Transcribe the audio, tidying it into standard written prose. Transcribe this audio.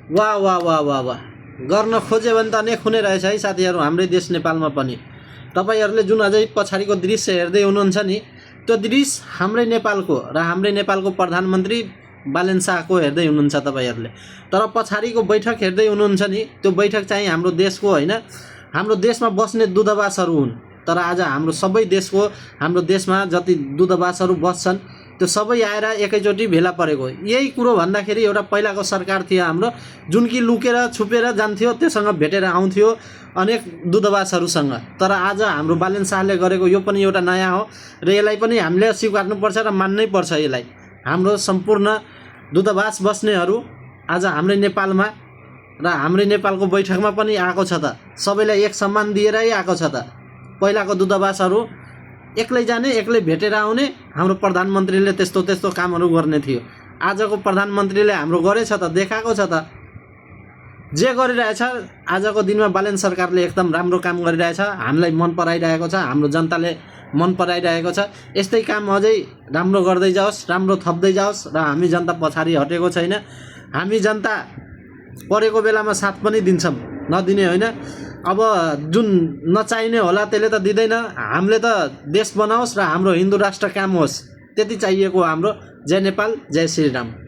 वाह वाह वाह वाह वाह, गर्न खोज्यो भने त अनेक हुने रहेछ है साथीहरू हाम्रै देश नेपालमा पनि। तपाईहरूले जुन अझै पछाडिको दृश्य हेर्दै हुनुहुन्छ नि, त्यो दृश्य हाम्रै नेपालको र हाम्रै नेपालको प्रधानमन्त्री बालेन शाहको हेर्दै हुनुहुन्छ तपाईहरूले। तर पछाडिको बैठक हेर्दै हुनुहुन्छ नि, त्यो बैठक चाहिँ हाम्रो देशको होइन, हाम्रो देशमा बस्ने दूतावासहरू हुन्। तर आज हाम्रो देशमा जति दूतावासहरू बस्छन् त्यो सबै आएर एकैचोटि भेला परेको। यही कुरो भन्दाखेरि एउटा पहिलाको सरकार थियो हाम्रो, जुन कि लुकेर छुपेर जान्थ्यो, त्योसँग भेटेर आउँथ्यो अनेक दूतावासहरूसँग। तर आज हाम्रो बालेन शाहले गरेको यो पनि एउटा नयाँ हो र यसलाई पनि हामीले स्वीकार्नुपर्छ र मान्नै पर्छ यसलाई। हाम्रो सम्पूर्ण दूतावास बस्नेहरू आज हाम्रै नेपालमा र हाम्रै नेपालको बैठकमा पनि आएको छ त, सबैलाई एक सम्मान दिएरै आएको छ त। पहिलाको दूतावासहरू एक्लै जाने, एक्लै भेटेर आउने, हाम्रो प्रधानमन्त्रीले त्यस्तो कामहरू गर्ने थियो। आजको प्रधानमन्त्रीले हाम्रो गरेछ त, देखाएको छ त, जे गरिरहेछ। आजको दिनमा बालेन सरकारले एकदम राम्रो काम गरिरहेछ, हामीलाई मन पराइरहेको छ, हाम्रो जनताले मन पराइरहेको छ। यस्तै काम अझै राम्रो गर्दै जाओस्, राम्रो थप्दै जाओस् र हामी जनता पछाडि हटेको छैन। हामी जनता परेको बेलामा साथ पनि दिन्छौँ, नदिने होइन। अब जुन नचाहिने होला त्यसले त दिँदैन, हामीले त देश बनाओस् र हाम्रो हिन्दू राष्ट्र कायम होस्, त्यति चाहिएको हाम्रो। जय नेपाल, जय श्रीराम।